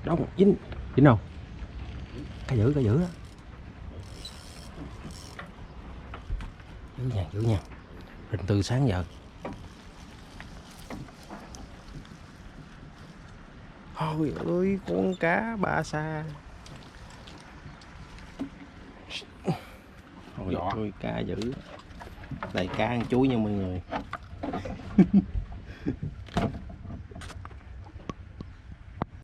Đông dính. Dính đâu? Cá dữ á. Giữ nha. Rình từ sáng giờ. Ôi ơi, con cá ba sa. Ôi ơi, cá dữ. Đây cá ăn chuối nha mọi người.